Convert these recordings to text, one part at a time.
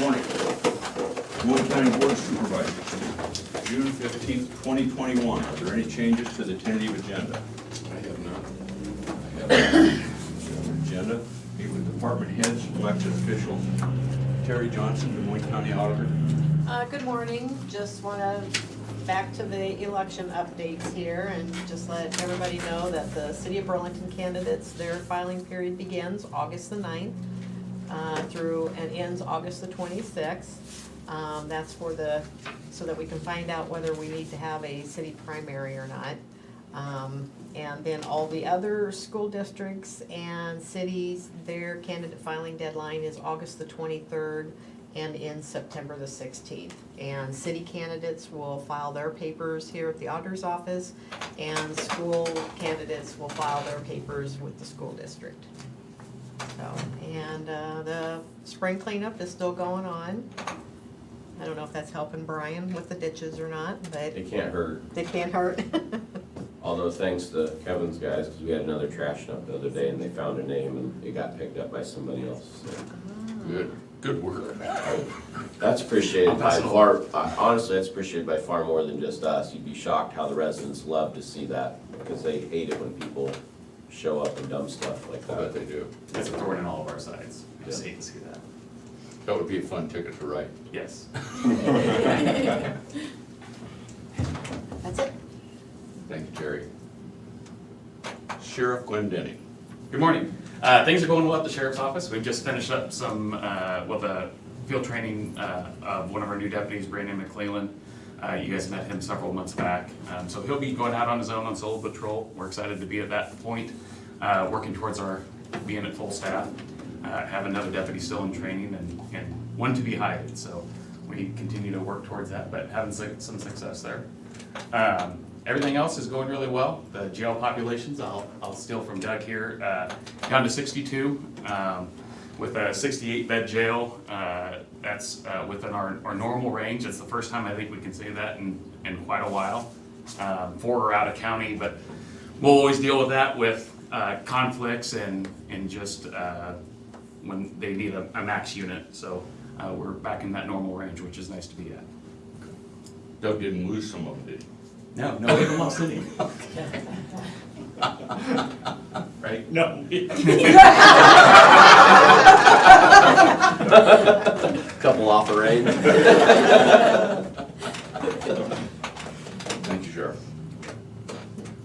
Morning. Moines County Board of Supervisors, June 15th, 2021. Are there any changes to the tentative agenda? I have none. I have agenda. Meet with department heads, elected officials. Terry Johnson, Des Moines County Auditor. Good morning. Just want to back to the election updates here and just let everybody know that the City of Burlington candidates, their filing period begins August the 9th through and ends August the 26th. That's for so that we can find out whether we need to have a city primary or not. And then all the other school districts and cities, their candidate filing deadline is August the 23rd and ends September the 16th. And city candidates will file their papers here at the auditor's office, and school candidates will file their papers with the school district. So, and the spring cleanup is still going on. I don't know if that's helping Brian with the ditches or not, but It can't hurt. they can't hurt. Although thanks to Kevin's guys, because we had another trash dump the other day and they found a name and it got picked up by somebody else. So Good work. that's appreciated I'll by pass it far, honestly, that's appreciated by far more than just us. You'd be shocked how the residents love to see that, because they hate it when people show up and dump stuff like I bet that. they do. It's a thorn in all of our sides. I just hate to see that. That would be a fun ticket to write. Yes. That's it. Thank you, Terry. Sheriff Glendenning. Good morning. Things are going well at the sheriff's office. We've just finished up some, the field training of one of our new deputies, Brandon McClellan. You guys met him several months back. So he'll be going out on his own on solo patrol. We're excited to be at that point, working towards our being at full staff. Have another deputy still in training and one to be hired. So we continue to work towards that, but having some success there. Everything else is going really well. The jail populations, I'll steal from Doug here, down to 62, with a 68 bed jail. That's within our normal range. It's the first time I think we can say that in quite a while. 4 are out of county, but we'll always deal with that with conflicts and just when they need a max unit. So we're back in that normal range, which is nice to be at. Doug didn't lose some of them, did he? No, we haven't lost any. Right? No. Couple off the range. Thank you, Sheriff.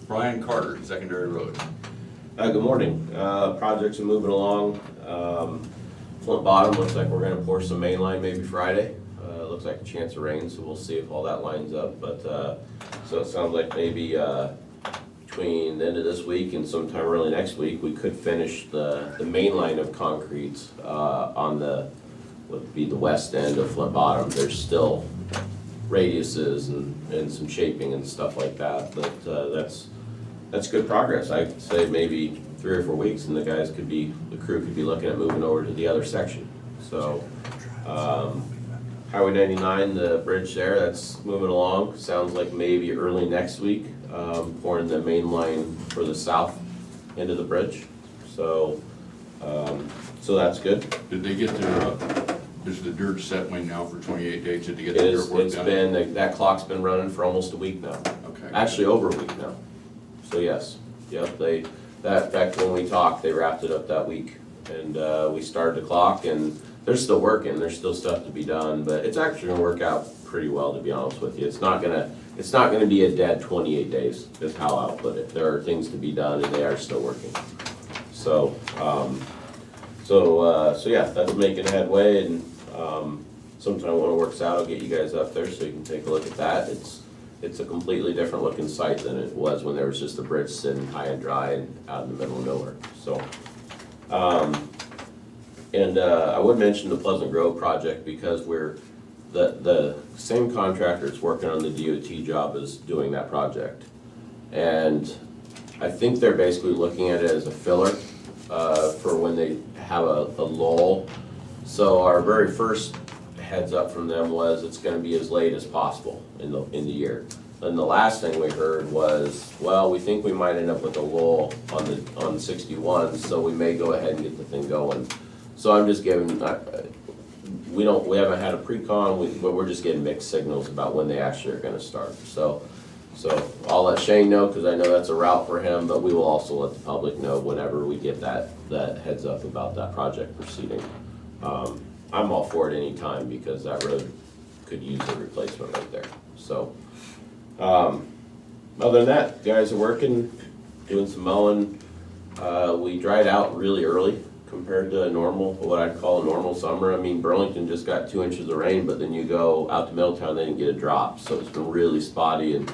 Brian Carter, Secondary Road. Good morning. Projects are moving along. Flint Bottom looks like we're gonna pour some main line maybe Friday. Looks like a chance of rain, so we'll see if all that lines up. But so it sounds like maybe between the end of this week and sometime early next week, we could finish the main line of concrete on would be the west end of Flint Bottom. There's still radiuses and some shaping and stuff like that, but that's good progress. I'd say maybe 3 or 4 weeks, and the crew could be looking at moving over to the other section. So Highway 99, the bridge there, that's moving along. Sounds like maybe early next week, pouring the main line for the south end of the bridge. So that's good. Did they get is the dirt settling now for 28 days? Did they get the dirt work done? That clock's been running for almost a week now. Okay. Actually, over a week now. So yes, yep, back when we talked, they wrapped it up that week. And we started the clock, and they're still working, there's still stuff to be done, but it's actually gonna work out pretty well, to be honest with you. It's not gonna be a dead 28 days, is how I'll put it. There are things to be done, and they are still working. So yeah, that's making headway, and sometime when it works out, I'll get you guys up there so you can take a look at that. It's a completely different looking site than it was when there was just a bridge sitting high and dry and out in the middle of nowhere. So, I would mention the Pleasant Grove project, because the same contractor that's working on the DOT job is doing that project. And I think they're basically looking at it as a filler for when they have a lull. So our very first heads up from them was it's gonna be as late as possible in the year. And the last thing we heard was, well, we think we might end up with a lull on 61, so we may go ahead and get the thing going. So I'm just giving, we haven't had a pre-con, but we're just getting mixed signals about when they actually are gonna start. So I'll let Shane know, because I know that's a route for him, but we will also let the public know whenever we get that heads up about that project proceeding. I'm all for it anytime, because that road could use a replacement right there. So, other than that, guys are working, doing some mowing. We dried out really early compared to a normal, what I'd call a normal summer. I mean, Burlington just got 2 inches of rain, but then you go out to Middletown, they didn't get a drop. So it's been really spotty, and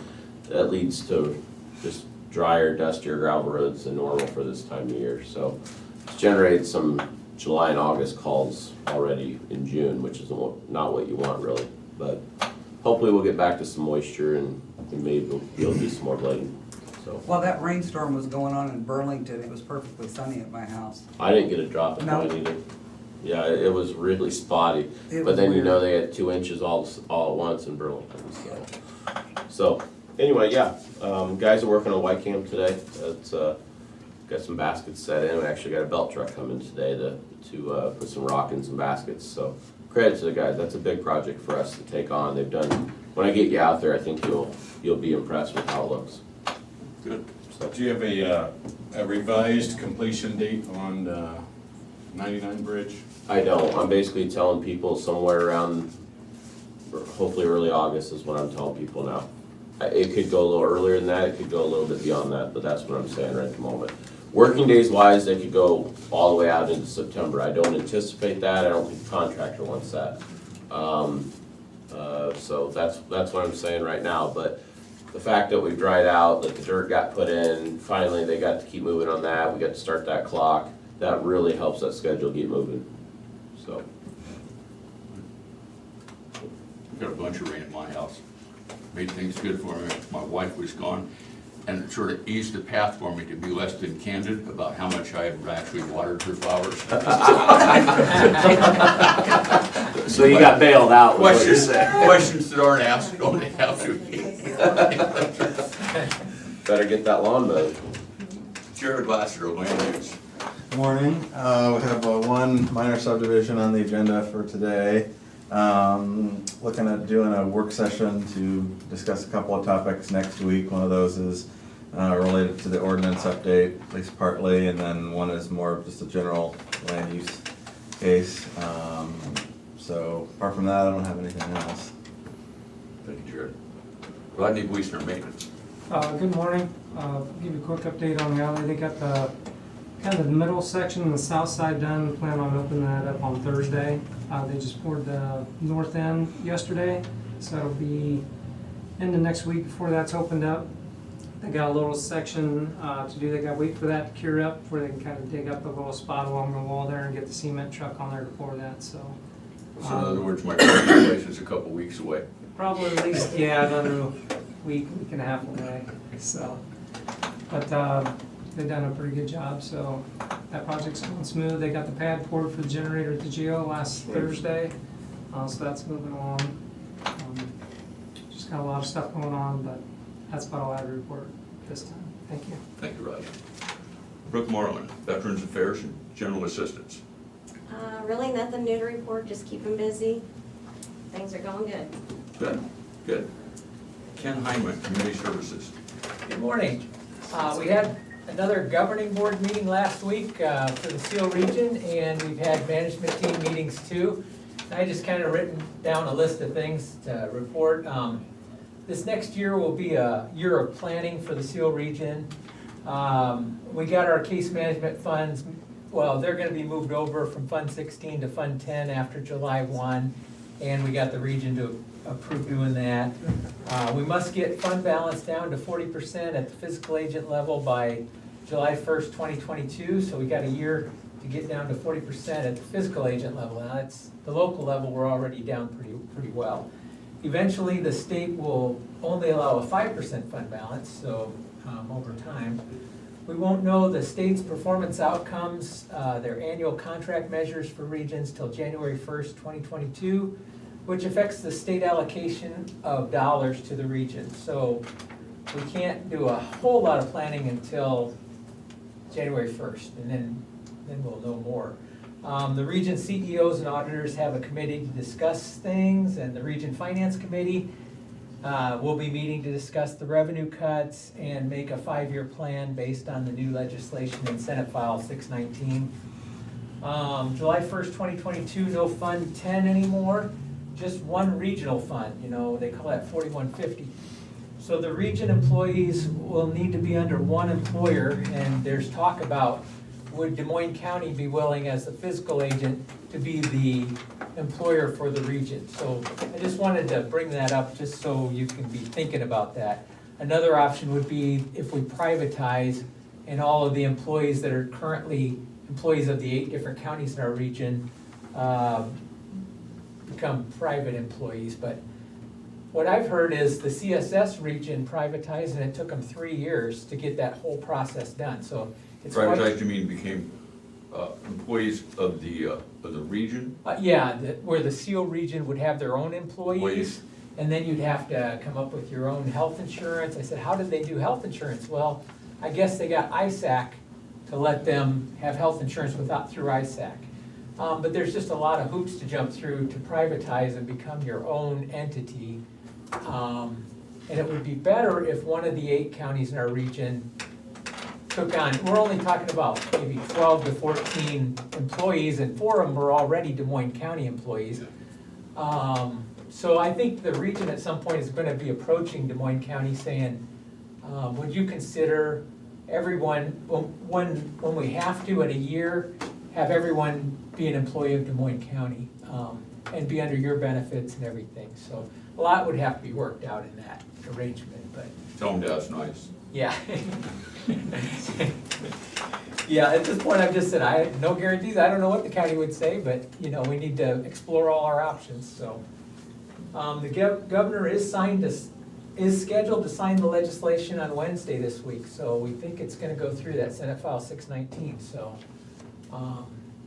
that leads to just drier, dustier gravel roads than normal for this time of year. So it's generated some July and August calls already in June, which is not what you want really. But hopefully we'll get back to some moisture, and maybe we'll be able to do some more blading. So While that rainstorm was going on in Burlington, it was perfectly sunny at my house. I didn't get a drop in No. mine either. Yeah, it was really spotty. It But was then you weird. know they had 2 inches all at once in Burlington, so anyway, yeah, guys are working on white cam today. It's, got some baskets set in. We actually got a belt truck coming today to put some rock in some baskets, so credit to the guys. That's a big project for us to take on. They've done, when I get you out there, I think you'll be impressed with how it looks. Good. So, Do you have a revised completion date on 99 Bridge? I don't. I'm basically telling people somewhere around, hopefully early August is what I'm telling people now. It could go a little earlier than that, it could go a little bit beyond that, but that's what I'm saying right at the moment. Working days wise, they could go all the way out into September. I don't anticipate that. I don't think the contractor wants that. So that's what I'm saying right now, but the fact that we've dried out, that the dirt got put in, finally they got to keep moving on that, we got to start that clock, that really helps that schedule get moving, so. We got a bunch of rain at my house. Made things good for me. My wife was gone, and it sort of eased the path for me to be less than candid about how much I had actually watered her flowers. So you got bailed out, was what you're saying. Questions that aren't asked don't have to be. Better get that lawn mowed. Jared Lasser, land use. Good morning. We have one minor subdivision on the agenda for today. Looking at doing a work session to discuss a couple of topics next week. One of those is related to the ordinance update, at least partly, and then one is more of just a general land use case. So apart from that, I don't have anything else. Thank you, Jared. Rodney Wiesner, maintenance. Good morning. Give you a quick update on the alley. They got the kind of the middle section, the south side done. Plan on opening that up on Thursday. They just poured the north end yesterday, so it'll be into next week before that's opened up. They got a little section to do. They got to wait for that to cure up before they can kind of dig up a little spot along the wall there and get the cement truck on there to pour that. So So in other words, my place is a couple weeks away. probably at least, yeah, another week and a half away. So, but they've done a pretty good job. So that project's going smooth. They got the pad poured for the generator at the geo last Thursday, so that's moving along. Just got a lot of stuff going on, but that's about all I have to report this time. Thank you. Thank you, Rodney. Brooke Moreland, Veterans Affairs and General Assistance. Really nothing new to report, just keep them busy. Things are going good. Good, good. Ken Hyman, Community Services. Good morning. We had another governing board meeting last week for the Seal region, and we've had management team meetings too. I just kind of written down a list of things to report. This next year will be a year of planning for the Seal region. We got our case management funds, well, they're gonna be moved over from Fund 16 to Fund 10 after July 1, and we got the region to approve doing that. We must get fund balance down to 40% at the physical agent level by July 1st, 2022, so we got a year to get down to 40% at the physical agent level. Now, that's the local level, we're already down pretty well. Eventually, the state will only allow a 5% fund balance, so over time. We won't know the state's performance outcomes, their annual contract measures for regions till January 1st, 2022, which affects the state allocation of dollars to the region. So we can't do a whole lot of planning until January 1st, and then we'll know more. The region CEOs and auditors have a committee to discuss things, and the region finance committee will be meeting to discuss the revenue cuts and make a 5-year plan based on the new legislation in Senate File 619. July 1st, 2022, no Fund 10 anymore, just one regional fund, they call that 4150. So the region employees will need to be under one employer, and there's talk about would Des Moines County be willing as the fiscal agent to be the employer for the region? So I just wanted to bring that up just so you can be thinking about that. Another option would be if we privatize and all of the employees that are currently employees of the 8 different counties in our region become private employees. But what I've heard is the CSS region privatized, and it took them 3 years to get that whole process done, so it's quite. Privatized, you mean became employees of the region? Yeah, where the seal region would have their own employees, Employees. and then you'd have to come up with your own health insurance. I said, how did they do health insurance? Well, I guess they got ISAC to let them have health insurance through ISAC. But there's just a lot of hoops to jump through to privatize and become your own entity. And it would be better if one of the 8 counties in our region took on, we're only talking about maybe 12 to 14 employees, and 4 of them are already Des Moines County employees. So I think the region at some point is gonna be approaching Des Moines County saying, would you consider everyone, when we have to in a year, have everyone be an employee of Des Moines County, and be under your benefits and everything. So a lot would have to be worked out in that arrangement, but. Tell them that's nice. Yeah. Yeah, at this point, I've just said, no guarantees, I don't know what the county would say, but, we need to explore all our options, so. The governor is scheduled to sign the legislation on Wednesday this week, so we think it's gonna go through that Senate File 619, so.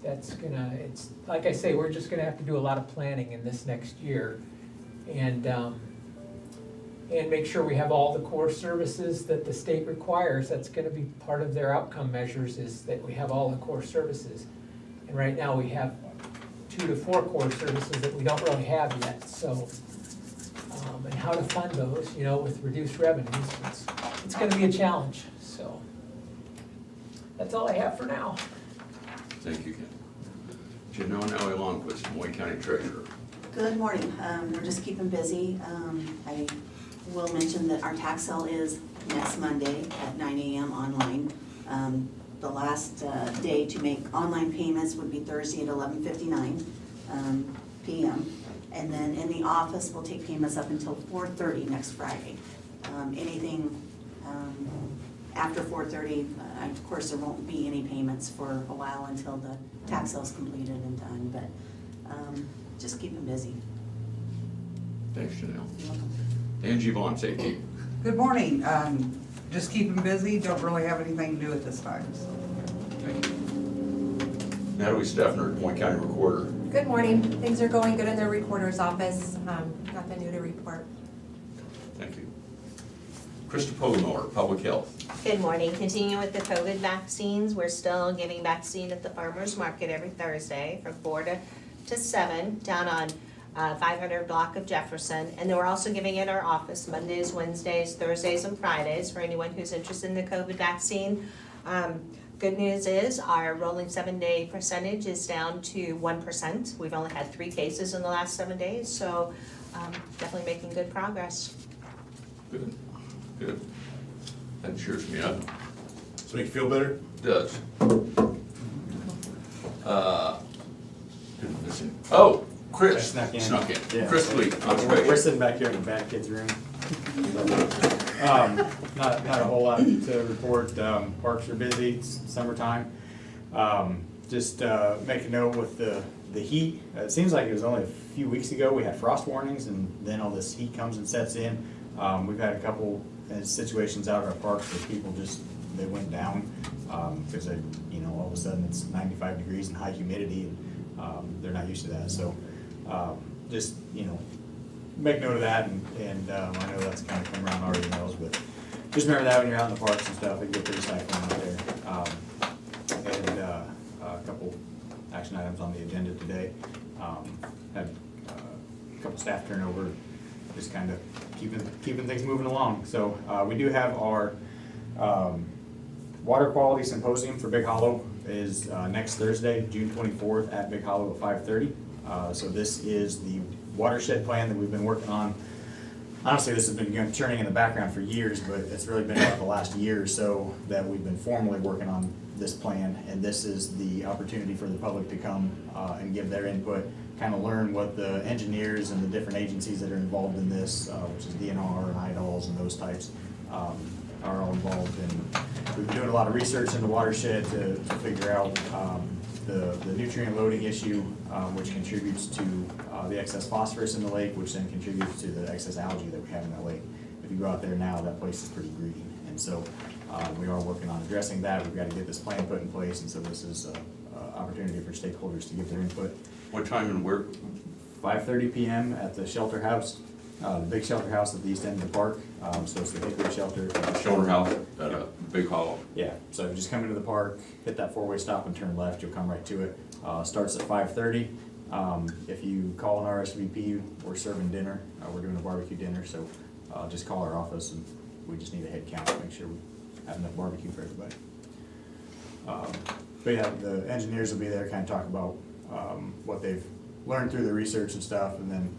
It's, like I say, we're just gonna have to do a lot of planning in this next year, and make sure we have all the core services that the state requires. That's gonna be part of their outcome measures, is that we have all the core services. And right now, we have 2 to 4 core services that we don't really have yet, so, and how to fund those, with reduced revenues, it's gonna be a challenge, so. That's all I have for now. Thank you, Ken. Janelle Longquist, Des Moines County Treasurer. Good morning. We're just keeping busy. I will mention that our tax sale is next Monday at 9 a.m. online. The last day to make online payments would be Thursday at 11:59 p.m. And then in the office, we'll take payments up until 4:30 next Friday. Anything after 4:30, of course, there won't be any payments for a while until the tax sale is completed and done, but just keep them busy. Thanks, Janelle. Angie Vaughn, safety. Good morning. Just keep them busy, don't really have anything to do at this time, so. Thank you. Natalie Steffner, Des Moines County Recorder. Good morning. Things are going good in the recorder's office. Nothing new to report. Thank you. Krista Pogemiller, Public Health. Good morning. Continuing with the COVID vaccines, we're still giving vaccine at the farmer's market every Thursday from 4 to 7 down on 500 block of Jefferson. And then we're also giving it in our office Mondays, Wednesdays, Thursdays, and Fridays for anyone who's interested in the COVID vaccine. Good news is our rolling 7-day percentage is down to 1%. We've only had 3 cases in the last 7 days, so definitely making good progress. Good, good. That cheers me up. Does it make you feel better? It does. Didn't miss him. Oh, Chris I snuck in. Yeah. Chris Lee, We're conservation. sitting back here in the back kids' room. Not a whole lot to report. Parks are busy, it's summertime. Just make a note with the heat. It seems like it was only a few weeks ago we had frost warnings, and then all this heat comes and sets in. We've had a couple situations out at our parks where people they went down because all of a sudden it's 95 degrees and high humidity, and they're not used to that. So just make note of that, and I know that's kind of come around our emails, but just remember that when you're out in the parks and stuff, it can get pretty cyclone out there. And a couple action items on the agenda today. Had a couple staff turnover, just kind of keeping things moving along. So we do have our Water Quality Symposium for Big Hollow is next Thursday, June 24th at Big Hollow at 5:30. So this is the watershed plan that we've been working on. Honestly, this has been churning in the background for years, but it's really been about the last year or so that we've been formally working on this plan. And this is the opportunity for the public to come and give their input, kind of learn what the engineers and the different agencies that are involved in this, which is DNR and IDALs and those types, are all involved in. We've been doing a lot of research in the watershed to figure out the nutrient loading issue, which contributes to the excess phosphorus in the lake, which then contributes to the excess algae that we have in that lake. If you go out there now, that place is pretty green. And so we are working on addressing that. We've got to get this plan put in place, and so this is an opportunity for stakeholders to give their input. What time and where? 5:30 p.m. at the shelter house, the big shelter house at the east end of the park. So it's the Hickory Shelter. Shelter house at Big Hollow. Yeah, so just come into the park, hit that four-way stop and turn left, you'll come right to it. Starts at 5:30. If you call an RSVP, we're serving dinner. We're doing a barbecue dinner, so just call our office and we just need a head count to make sure we have enough barbecue for everybody. But yeah, the engineers will be there, kind of talk about what they've learned through the research and stuff, and then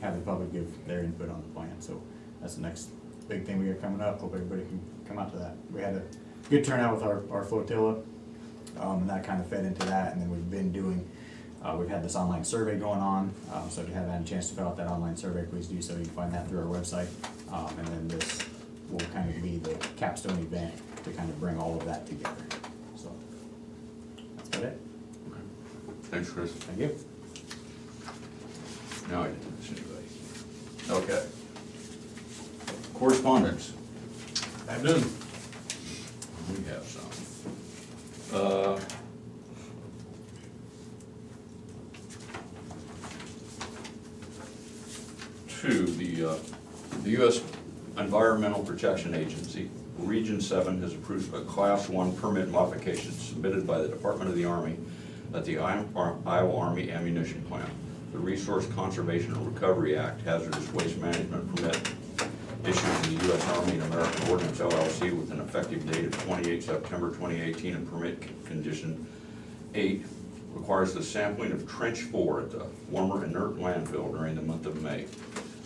have the public give their input on the plan. So that's the next big thing we got coming up. Hope everybody can come out to that. We had a good turnout with our flotilla, and that kind of fed into that. And then we've been doing, we've had this online survey going on. So if you haven't had a chance to fill out that online survey, please do so. You can find that through our website. And then this will kind of be the capstone event to kind of bring all of that together. So that's about it. Okay. Thanks, Chris. Thank you. Now I didn't miss anybody. Okay. Correspondence. I'm done. We have some. The U.S. Environmental Protection Agency, Region 7, has approved a Class 1 permit modification submitted by the Department of the Army at the Iowa Army Ammunition Plant. The Resource Conservation and Recovery Act Hazardous Waste Management Permit issued to the U.S. Army and American Ordnance LLC with an effective date of 28 September 2018, and permit condition 8 requires the sampling of Trench 4 at the former inert landfill during the month of May.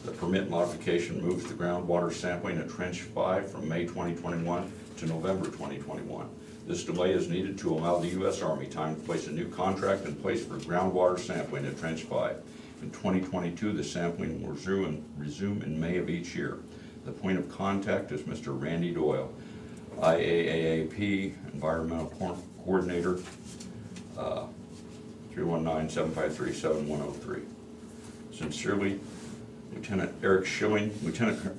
The permit modification moves the groundwater sampling at Trench 5 from May 2021 to November 2021. This delay is needed to allow the U.S. Army time to place a new contract in place for groundwater sampling at Trench 5. In 2022, the sampling will resume in May of each year. The point of contact is Mr. Randy Doyle, IAAP Environmental Coordinator, 319-753-7103. Sincerely, Lieutenant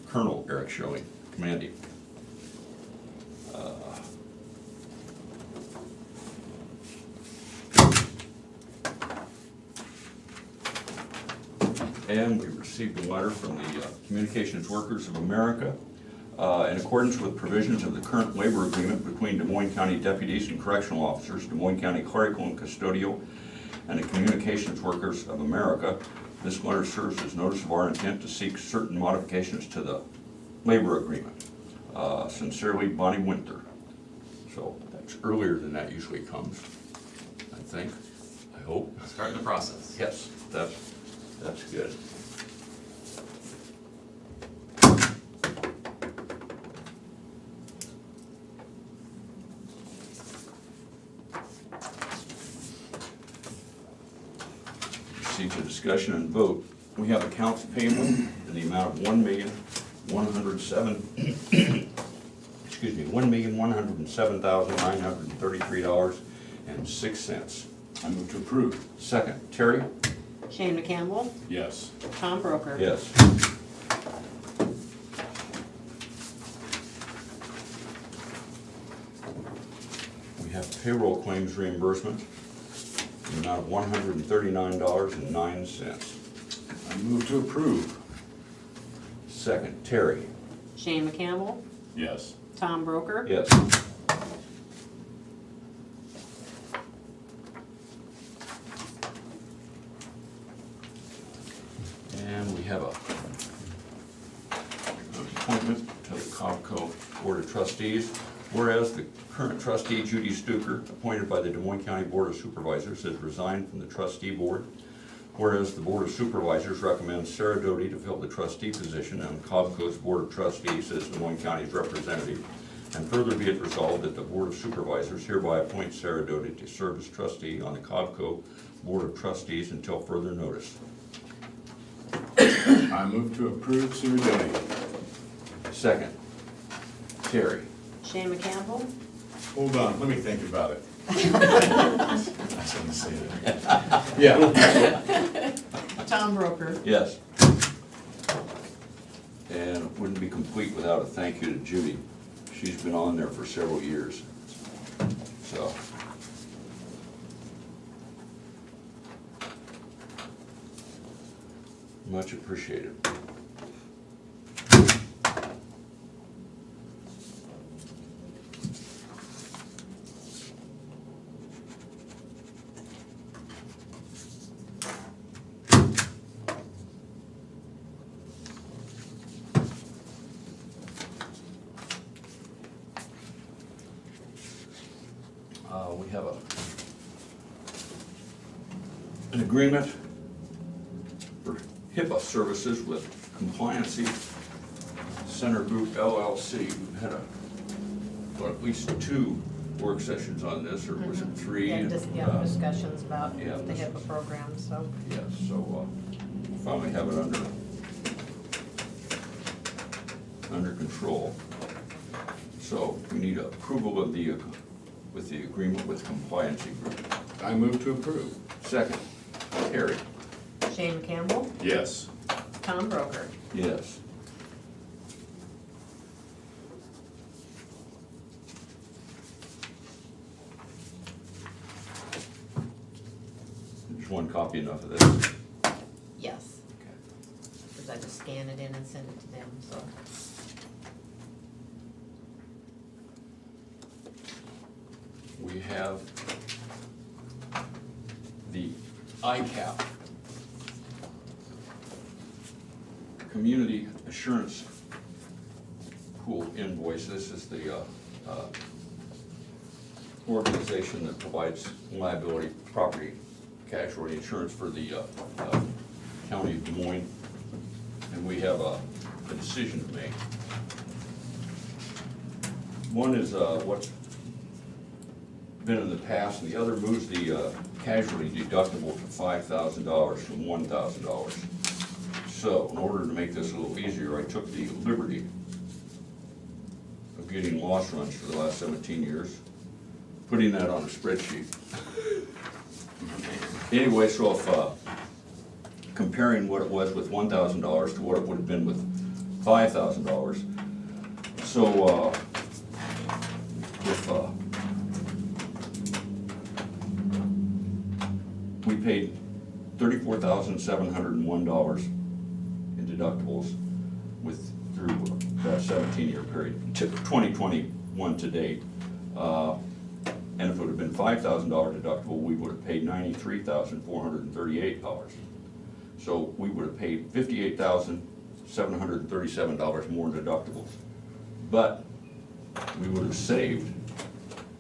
Colonel Eric Schilling, commanding. And we received a letter from the Communications Workers of America. In accordance with provisions of the current labor agreement between Des Moines County deputies and correctional officers, Des Moines County clerical and custodial, and the Communications Workers of America, this letter serves as notice of our intent to seek certain modifications to the labor agreement. Sincerely, Bonnie Winter. So that's earlier than that usually comes, I think, I hope. Starting the process. Yes, that's good. Proceed to discussion and vote. We have accounts payable in the amount of $1,107,933.06. I move to approve. Second, Terry? Shane McCampbell, Yes. Tom Broker. Yes. We have payroll claims reimbursement in the amount of $139.09. I move to approve. Second, Terry? Shane McCampbell, Yes. Tom Broker. Yes. Board of Trustees. Whereas the current trustee, Judy Stuker, appointed by the Des Moines County Board of Supervisors, has resigned from the trustee board. Whereas the Board of Supervisors recommends Sarah Doty to fill the trustee position on COBCO's Board of Trustees as Des Moines County's representative. And further be it resolved that the Board of Supervisors hereby appoints Sarah Doty to serve as trustee on the COBCO Board of Trustees until further notice. I move to approve Sarah Doty. Second, Terry. Shane McCampbell? Hold on, let me think about it. I shouldn't say that. Yeah. Tom Broker? Yes. And it wouldn't be complete without a thank you to Judy. She's been on there for several years, so. Much appreciated. We have an agreement for HIPAA services with Compliancy Center Group LLC. We've had at least 2 work sessions on this, or was it 3? Yeah, discussions about yeah, the HIPAA program, so. Yes, so finally have it under control. So we need approval of with the agreement with Compliancy Group. I move to approve. Second, Terry. Shane McCampbell? Yes. Tom Broker? Yes. There's one copy enough of this. Yes. Because I just scan it in and send it to them, so. We have the ICAP, Community Assurance Pool invoice. This is the organization that provides liability, property, casualty insurance for the county of Des Moines. And we have a decision to make. One is what's been in the past, and the other moves the casualty deductible to $5,000 from $1,000. So in order to make this a little easier, I took the liberty of getting loss runs for the last 17 years, putting that on a spreadsheet. Anyway, so if comparing what it was with $1,000 to what it would have been with $5,000, so if we paid $34,701 in deductibles through that 17-year period, 2021 to date. And if it would have been $5,000 deductible, we would have paid $93,438. So we would have paid $58,737 more in deductibles. But we would have saved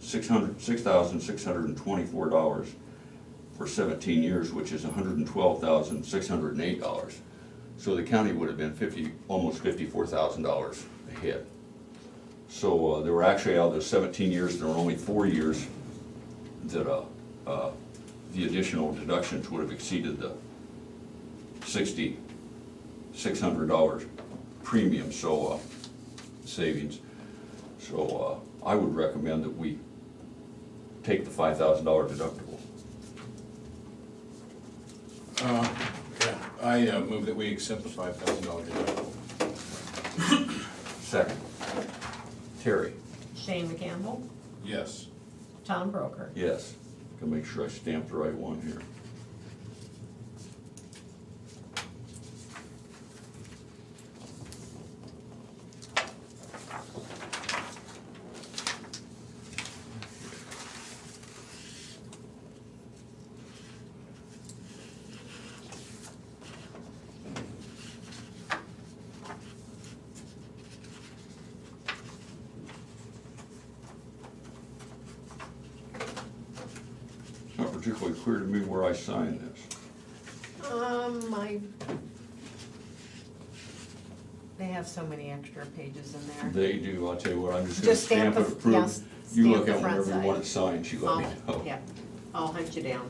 $6,624 for 17 years, which is $112,608. So the county would have been almost $54,000 ahead. So there were actually, out of those 17 years, there were only 4 years that the additional deductions would have exceeded the $6,600 premium, so savings. So I would recommend that we take the $5,000 deductible. Yeah, I move that we accept the $5,000 deductible. Second. Terry. Shane McCampbell? Yes. Tom Broker? Yes. Can make sure I stamp the right one here. particularly clear to me where I sign this. They have so many extra pages in there. They do, I'll tell you what, I'm just gonna Just stamp stamp it the, approved. yes, You stamp look the at front whenever side. you want it signed, you let me know. Yeah, I'll hunt you down.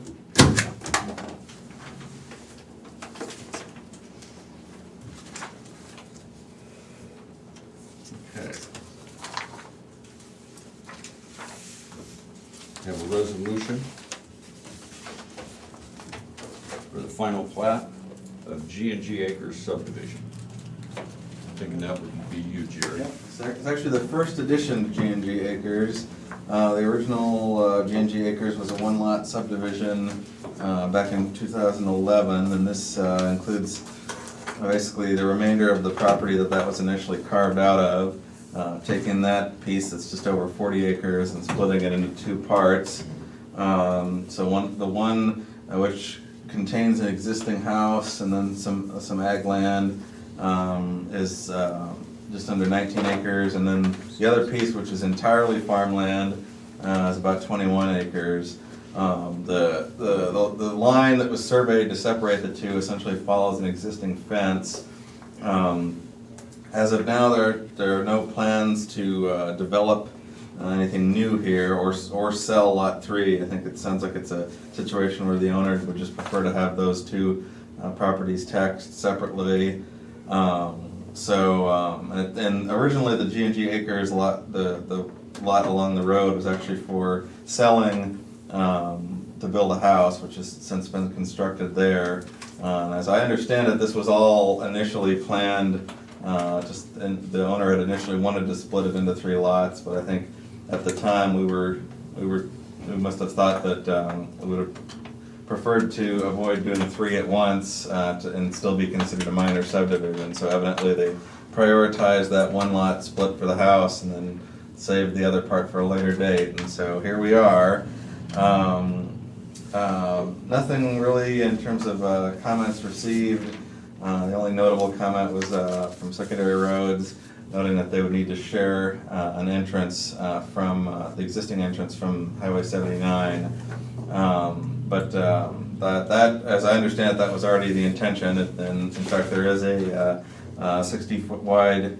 Okay. Have a resolution for the final plat of G&G Acres subdivision. Thinking that would be you, Jerry. It's actually the first addition to G&G Acres. The original G&G Acres was a one-lot subdivision back in 2011, and this includes basically the remainder of the property that was initially carved out of, taking that piece that's just over 40 acres and splitting it into two parts. So the one which contains an existing house and then some ag land is just under 19 acres, and then the other piece, which is entirely farmland, is about 21 acres. The line that was surveyed to separate the two essentially follows an existing fence. As of now, there are no plans to develop anything new here or sell Lot 3. I think it sounds like it's a situation where the owner would just prefer to have those two properties taxed separately. And originally the G&G Acres lot, the lot along the road was actually for selling to build a house, which has since been constructed there. As I understand it, this was all initially planned, and the owner had initially wanted to split it into 3 lots, but I think at the time we must have thought that we would have preferred to avoid doing 3 at once and still be considered a minor subdivision. So evidently they prioritized that 1 lot split for the house and then saved the other part for a later date. And so here we are. Nothing really in terms of comments received. The only notable comment was from Secondary Roads, noting that they would need to share an entrance from the existing entrance from Highway 79. But that, as I understand it, that was already the intention. And in fact, there is a 60-foot wide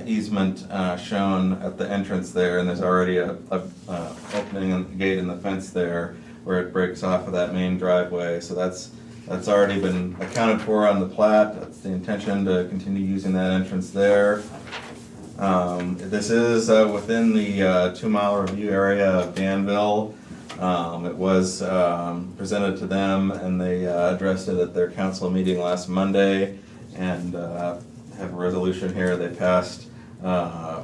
easement shown at the entrance there, and there's already a opening and gate in the fence there where it breaks off of that main driveway. So that's already been accounted for on the plat. That's the intention, to continue using that entrance there. This is within the 2-mile review area of Danville. It was presented to them, and they addressed it at their council meeting last Monday, and have a resolution here they passed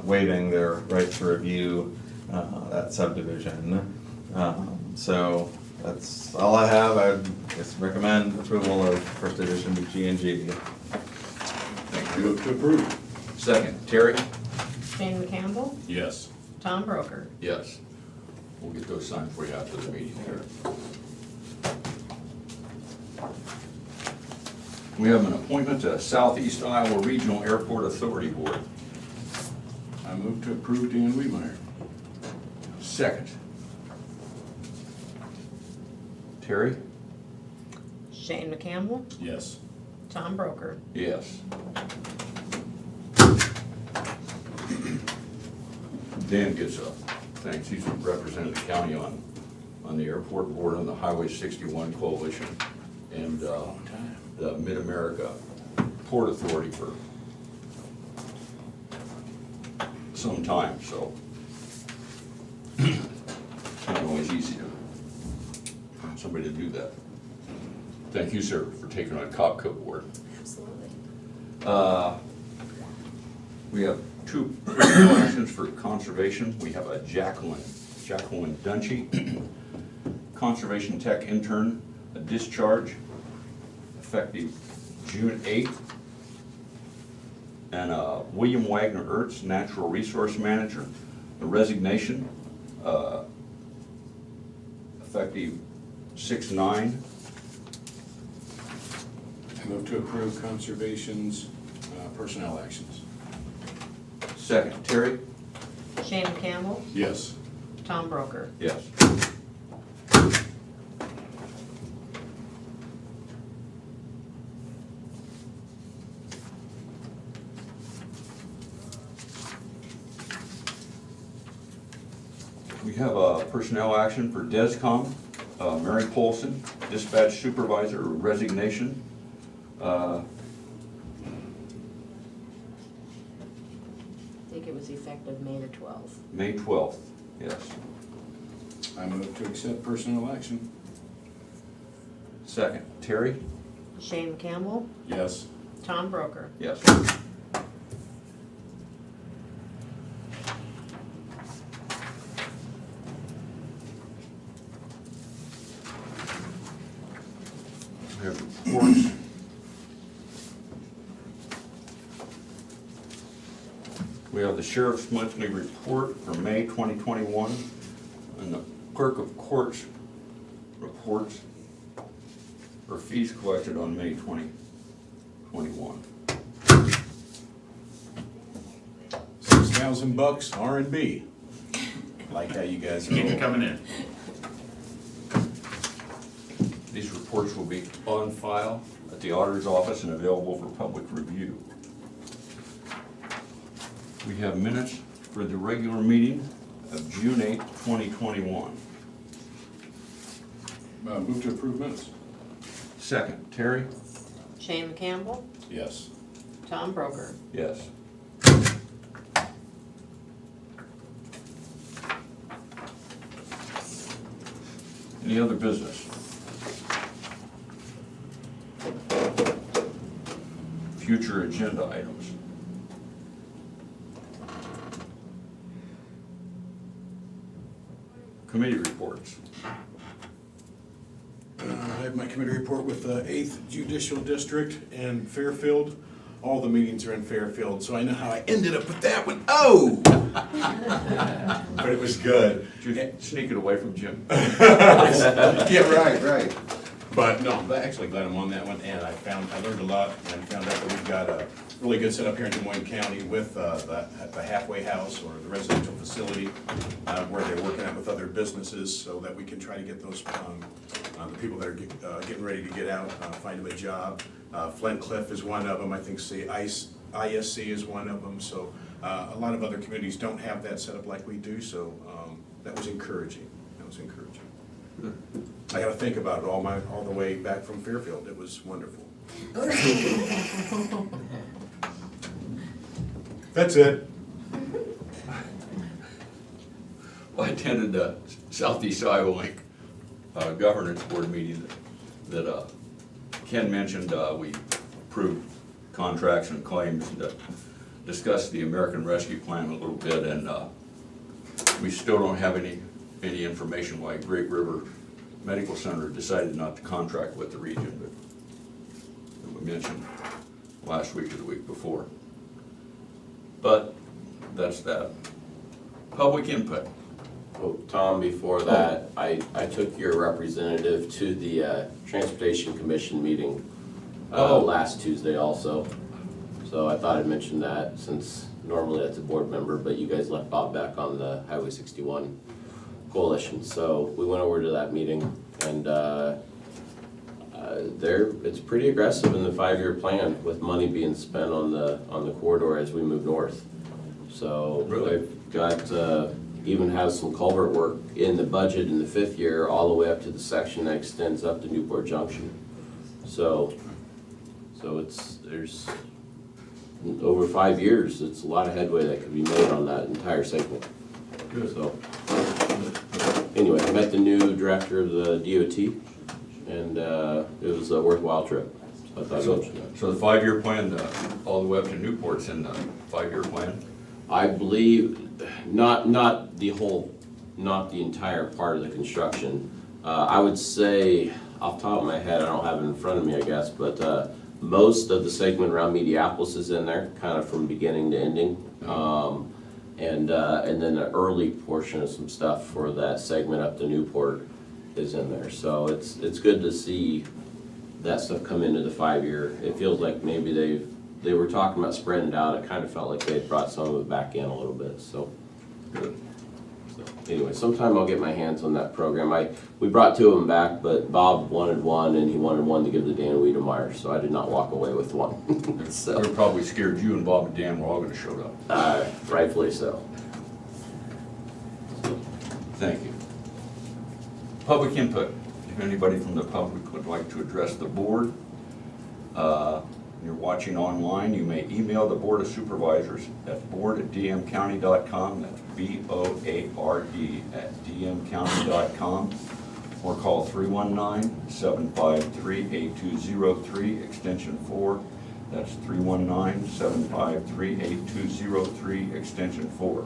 waiving their right to review that subdivision. So that's all I have. I just recommend approval of first edition to G&G. Thank you. Move to approve. Second, Terry? Shane McCampbell, Yes. Tom Broker. Yes. We'll get those signed for you after the meeting here. We have an appointment to Southeast Iowa Regional Airport Authority Board. I move to approve Dan Wheemeyer. Second. Terry? Shane McCampbell, Yes. Tom Broker. Yes. Dan gets a thanks. He's represented the county on the airport board on the Highway 61 Coalition and the Mid-America Port Authority for some time, so it's not always easy to find somebody to do that. Thank you, sir, for taking on COPCO board. Absolutely. We have 2 actions for conservation. We have a Jacqueline Dunchey, conservation tech intern, a discharge effective June 8th. And William Wagner Ertz, natural resource manager, a resignation effective 6/9. I move to approve conservation's personnel actions. Second, Terry? Shane McCampbell, Yes. Tom Broker. Yes. We have a personnel action for DESCOM, Mary Polson, dispatch supervisor resignation. I think it was effective May the 12th. May 12th, yes. I move to accept personnel action. Second, Terry? Shane Campbell, Yes. Tom Broker. Yes. We have reports. We have the sheriff's monthly report for May 2021 and the clerk of courts reports for fees collected on May 2021. $6,000 R&B. Like how you guys Keep it roll. coming in. These reports will be on file at the auditor's office and available for public review. We have minutes for the regular meeting of June 8th, 2021. Move to approve minutes. Second, Terry? Shane Campbell, Yes. Tom Broker. Yes. Any other business? Future agenda items. Committee reports. I have my committee report with the 8th Judicial District in Fairfield. All the meetings are in Fairfield, so I know how I ended up with that one. Oh! But it was good. Did you sneak it away from Jim? Yeah, right. But no, I'm actually glad I'm on that one, and I learned a lot, and found out that we've got a really good setup here in Des Moines County with the halfway house or the residential facility where they're working out with other businesses so that we can try to get those, the people that are getting ready to get out, find them a job. Flint Cliff is one of them, I think ISC is one of them, so a lot of other communities don't have that setup like we do, so that was encouraging. I gotta think about it all the way back from Fairfield. It was wonderful. That's it. I attended the Southeast Iowa Link Governance Board meeting that Ken mentioned. We approved contracts and claims and discussed the American Rescue Plan a little bit, and we still don't have any information why Great River Medical Center decided not to contract with the region, but we mentioned last week or the week before. But that's that. Public input. Oh, Tom, before that, I took your representative to the Transportation Commission meeting last Tuesday also. So I thought I'd mention that since normally that's a board member, but you guys left Bob back on the Highway 61 coalition. So we went over to that meeting, and it's pretty aggressive in the 5-year plan with money being spent on the corridor as we move north. So they've got even has some culvert work in the budget in the 5th year all the way up to the section that extends up to Newport Junction. So there's over 5 years, it's a lot of headway that could be made on that entire segment. Good. So anyway, I met the new director of the DOT, and it was a worthwhile trip. So I thought I'd mention that. So the 5-year plan, all the way up to Newport's in the 5-year plan? I believe, not the entire part of the construction. I would say, off the top of my head, I don't have it in front of me, I guess, but most of the segment around Mediapolis is in there, kind of from beginning to ending. And then an early portion of some stuff for that segment up to Newport is in there. So it's good to see that stuff come into the 5-year. It feels like maybe they were talking about spreading it out. It kind of felt like they had brought some of it back in a little bit, so. Good. So anyway, sometime I'll get my hands on that program. We brought 2 of them back, but Bob wanted one, and he wanted one to give to Dan Wiedemeyer, so I did not walk away with one. So. They're probably scared you and Bob and Dan were all gonna show up. Rightfully so. Thank you. Public input. If anybody from the public would like to address the board, you're watching online, you may email the Board of Supervisors at board@dmcounty.com. That's BOARD@dmcounty.com. Or call 319-753-8203, extension 4. That's 319-753-8203, extension 4.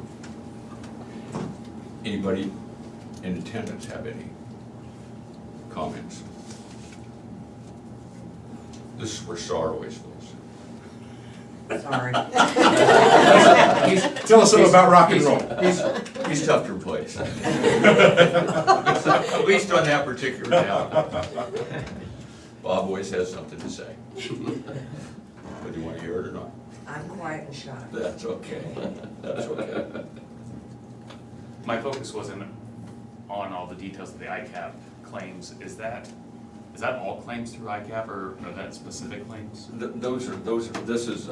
Anybody in attendance have any comments? This is where Star always goes. Sorry. Tell us something about rock and roll. He's tough to replace. At least on that particular town. Bob always has something to say. But do you want to hear it or not? I'm quiet and shy. That's okay. That's okay. My focus wasn't on all the details of the ICAP claims. Is that all claims through ICAP, or are that specific claims? Those are, this is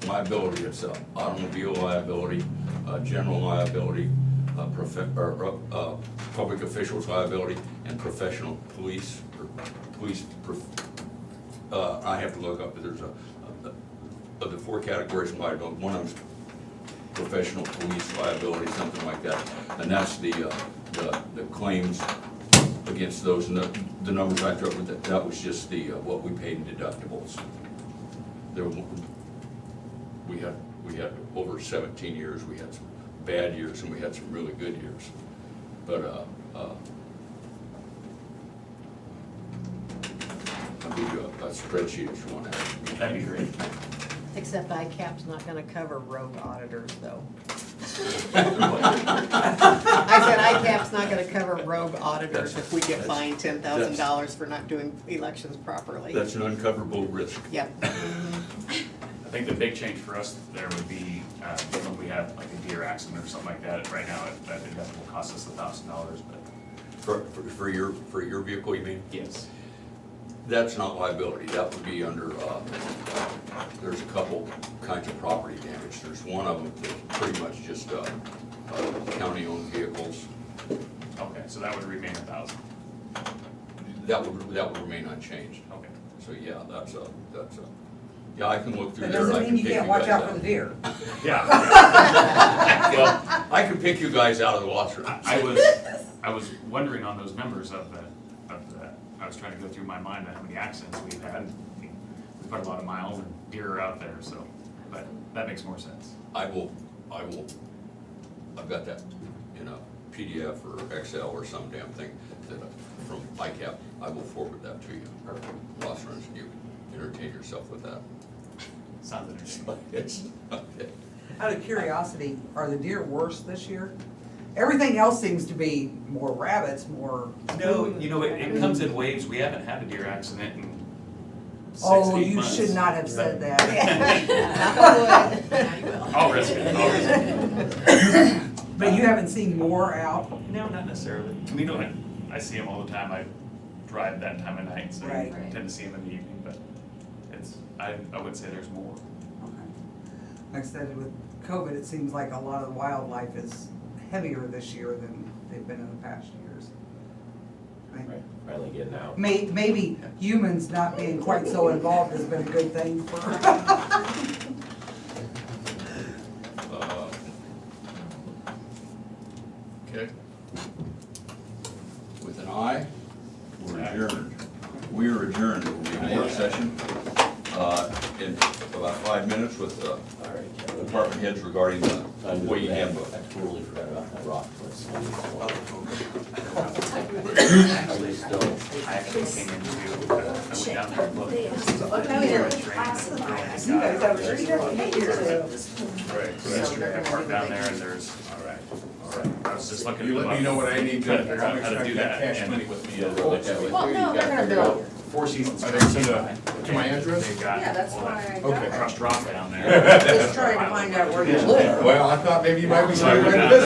liability. It's automobile liability, general liability, public officials liability, and professional police, I have to look up, but there's of the 4 categories of liability, one of them's professional police liability, something like that. And that's the claims against those, and the numbers I threw up, that was just the, what we paid in deductibles. We had over 17 years, we had some bad years and we had some really good years. But, I'll give you a spreadsheet if you want to. That'd be great. Except ICAP's not gonna cover rogue auditors, though. I said ICAP's not gonna cover rogue auditors if we get fined $10,000 for not doing elections properly. That's an uncoverable risk. Yep. I think the big change for us there would be when we have like a deer accident or something like that. Right now, that deductible costs us $1,000, but For your vehicle, you mean? yes. That's not liability, that would be under, there's a couple kinds of property damage. There's one of them that's pretty much just county-owned vehicles. Okay, so that would remain $1,000. That would remain unchanged. Okay. So yeah, yeah, I can look through That there. doesn't I mean can you pick can't watch guys out for the deer. Yeah. Well, I can pick you guys out of the water. I was wondering on those numbers of the, I was trying to go through my mind how many accidents we've had. We put a lot of miles and deer are out there, so, but that makes more sense. I've got that in a PDF or Excel or some damn thing that from ICAP. I will forward that to you, Ross Runs, and you entertain yourself with that. Sounds interesting. Okay. Out of curiosity, are the deer worse this year? Everything else seems to be more rabbits, more. No, you know, it comes in waves. We haven't had a deer accident in 6, 8 Oh, you months. should not have said that. I'll risk it, I'll risk it. But you haven't seen more out? No, not necessarily. I mean, I see them all the time. I drive that time of night, so Right. I tend to see them in the evening, but I would say there's more. Okay. Like I said, with COVID, it seems like a lot of the wildlife is heavier this year than they've been in the past years. Right, finally getting out. Maybe humans not being quite so involved has been a good thing for. Okay. With an aye, we're adjourned. We are adjourned. There will be a work session in about 5 minutes with department heads regarding the employee handbook. I totally forgot about that rock. Actually, I actually came into, I went down there and looked. You guys have a pretty good year. Yesterday I parked down there and there's, all right. I was just looking. You let me know what I need to, Trying to figure out make how sure to I do got that. cash and money with me. Well, no, they're gonna build. Four Seasons. Are they send to my address? They've got. Yeah, that's all why that I got it. Crushed rock down there. Just trying to find out where you live. Well, I thought maybe you might be So I somebody went to down visit.